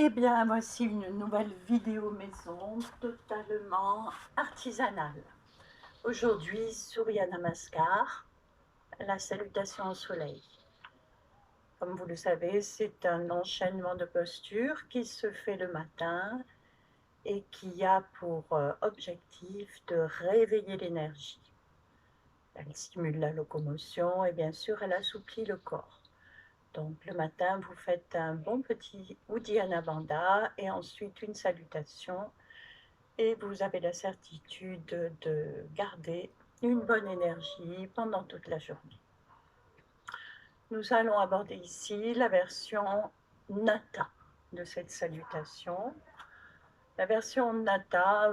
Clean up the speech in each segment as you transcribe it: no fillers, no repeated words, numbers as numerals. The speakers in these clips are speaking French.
Eh bien, voici une nouvelle vidéo maison totalement artisanale. Aujourd'hui, Surya Namaskar, la salutation au soleil. Comme vous le savez, c'est un enchaînement de postures qui se fait le matin et qui a pour objectif de réveiller l'énergie. Elle stimule la locomotion et bien sûr, elle assouplit le corps. Donc le matin, vous faites un bon petit Uddiyana Bandha et ensuite une salutation et vous avez la certitude de garder une bonne énergie pendant toute la journée. Nous allons aborder ici la version Nata de cette salutation. La version Nata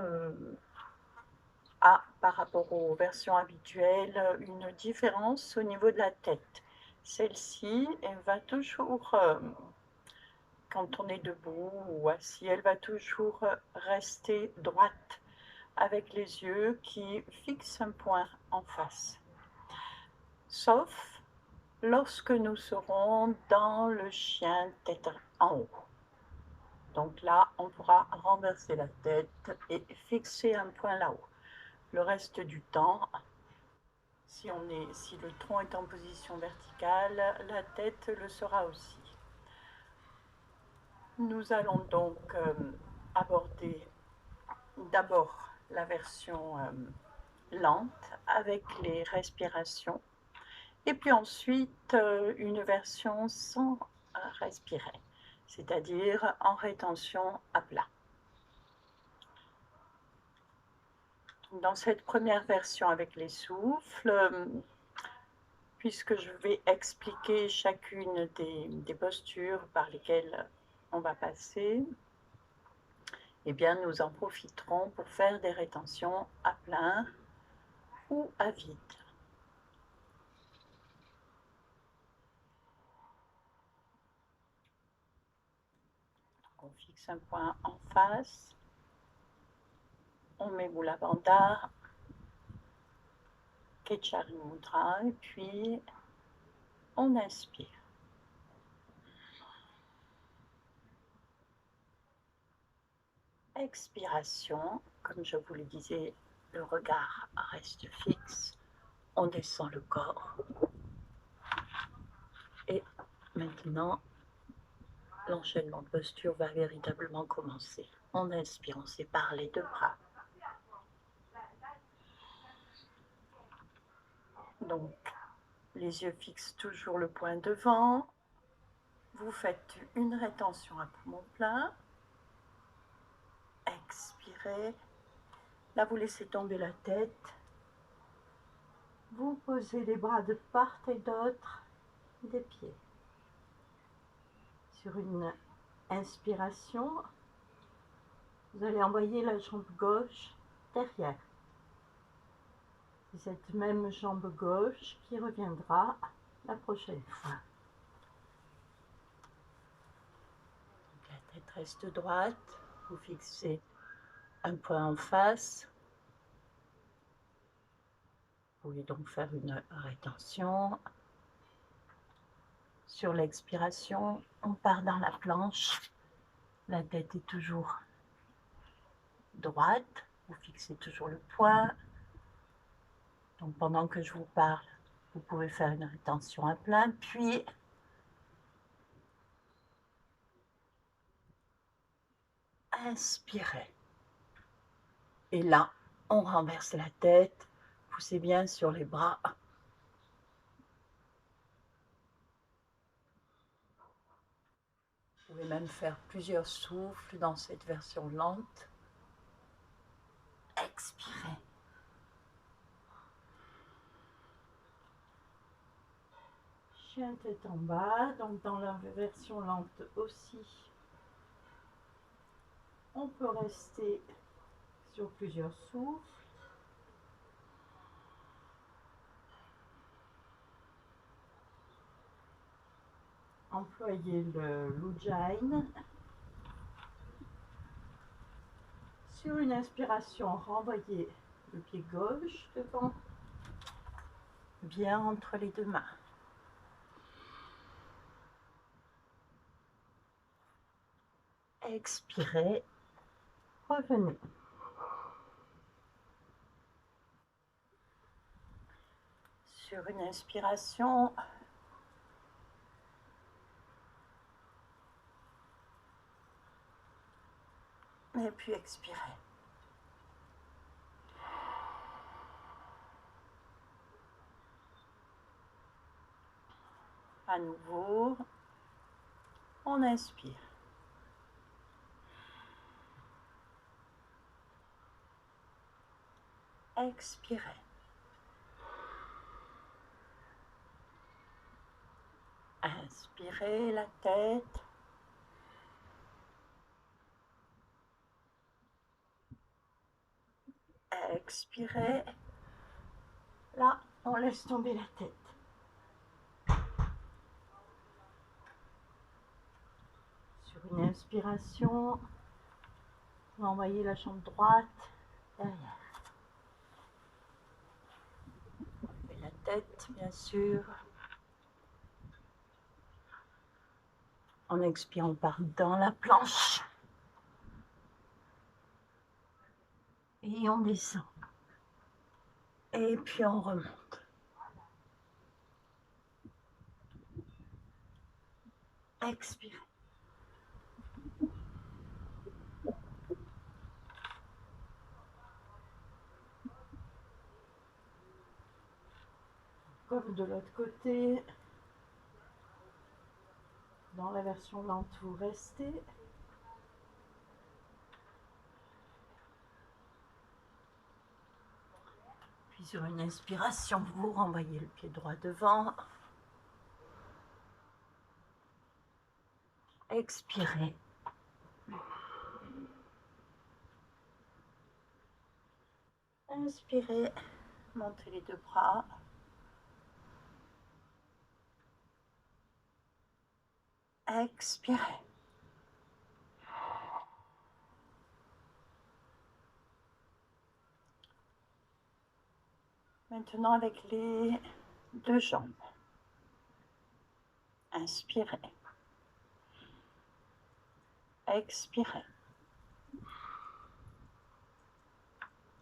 a, par rapport aux versions habituelles, une différence au niveau de la tête. Celle-ci, elle va toujours, quand on est debout ou assis, elle va toujours rester droite, avec les yeux qui fixent un point en face. Sauf lorsque nous serons dans le chien tête en haut. Donc là, on pourra renverser la tête et fixer un point là-haut. Le reste du temps, si le tronc est en position verticale, la tête le sera aussi. Nous allons donc aborder d'abord la version lente avec les respirations et puis ensuite une version sans respirer, c'est-à-dire en rétention à plat. Dans cette première version avec les souffles, puisque je vais expliquer chacune des postures par lesquelles on va passer, eh bien nous en profiterons pour faire des rétentions à plein ou à vide. On fixe un point en face, on met Mula Bandha, Kechari Mudra, et puis on inspire. Expiration, comme je vous le disais, le regard reste fixe, on descend le corps. Et maintenant, l'enchaînement de posture va véritablement commencer. On inspire, on sépare les deux bras. Donc, les yeux fixent toujours le point devant. Vous faites une rétention à poumon plein. Expirez. Là, vous laissez tomber la tête. Vous posez les bras de part et d'autre des pieds. Sur une inspiration, vous allez envoyer la jambe gauche derrière. C'est cette même jambe gauche qui reviendra la prochaine fois. Donc la tête reste droite, vous fixez un point en face. Vous pouvez donc faire une rétention. Sur l'expiration, on part dans la planche. La tête est toujours droite, vous fixez toujours le point. Donc pendant que je vous parle, vous pouvez faire une rétention à plein, puis inspirez. Et là, on renverse la tête, poussez bien sur les bras. Vous pouvez même faire plusieurs souffles dans cette version lente. Expirez. Chien tête en bas, donc dans la version lente aussi, on peut rester sur plusieurs souffles. Employez le l'Ujjain. Sur une inspiration, renvoyez le pied gauche devant, bien entre les deux mains. Expirez, revenez. Sur une inspiration, et puis expirez. À nouveau, on inspire. Expirez. Inspirez la tête. Expirez. Là, on laisse tomber la tête. Sur une inspiration, on va envoyer la jambe droite derrière. Et la tête, bien sûr. En expirant, on part dans la planche. Et on descend. Et puis on remonte. Expirez. Comme de l'autre côté. Dans la version lente, vous restez. Puis sur une inspiration, vous renvoyez le pied droit devant. Expirez. Inspirez. Montez les deux bras. Expirez. Maintenant avec les deux jambes. Inspirez. Expirez.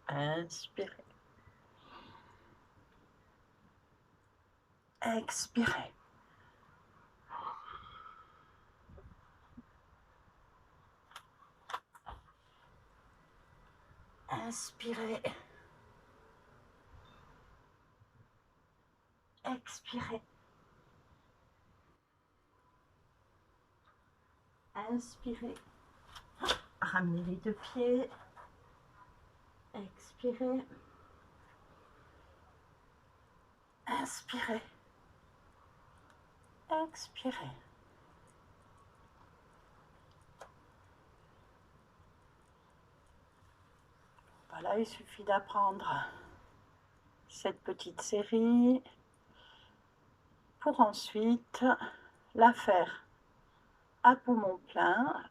Inspirez. Expirez. Inspirez. Expirez. Inspirez. Ramenez les deux pieds. Expirez. Inspirez. Expirez. Voilà, il suffit d'apprendre cette petite série pour ensuite la faire à poumon plein.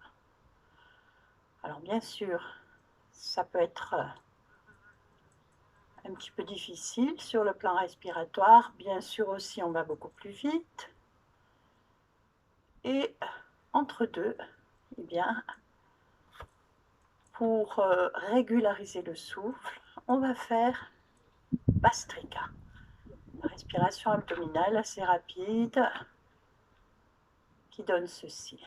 Alors bien sûr, ça peut être un petit peu difficile sur le plan respiratoire. Bien sûr aussi, on va beaucoup plus vite. Et entre deux, eh bien, pour régulariser le souffle, on va faire Bhastrika. Respiration abdominale assez rapide qui donne ceci.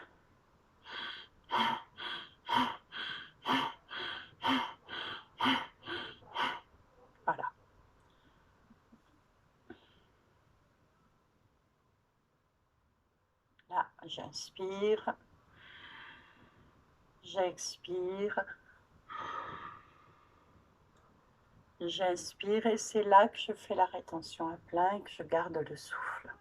Voilà. Là, j'inspire, j'expire, j'inspire et c'est là que je fais la rétention à plein et que je garde le souffle.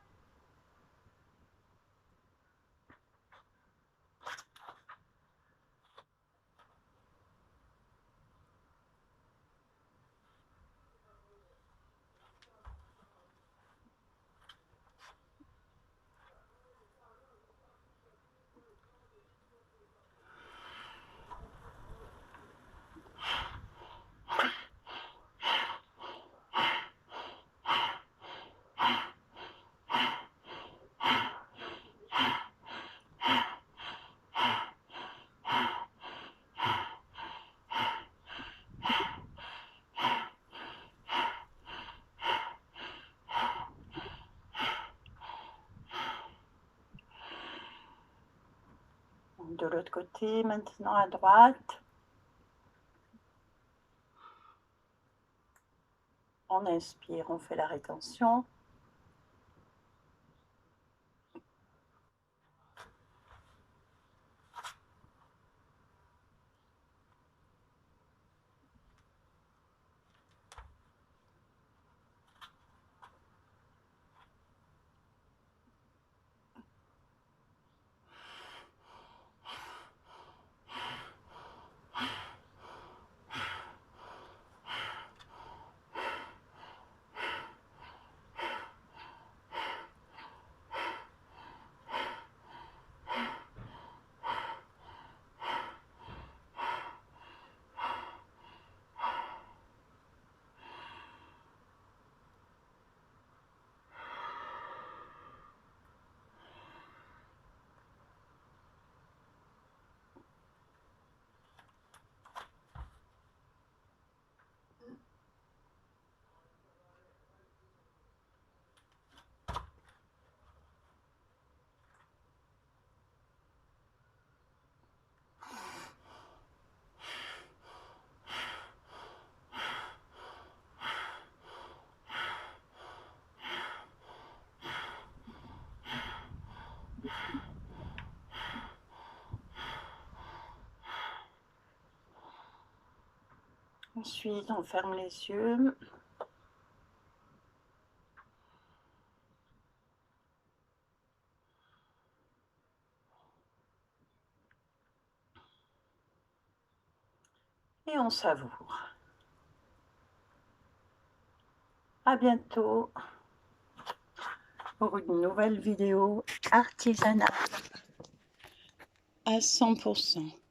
De l'autre côté, maintenant à droite. On inspire, on fait la rétention. Ensuite, on ferme les yeux. Et on savoure. À bientôt pour une nouvelle vidéo artisanale à 100%.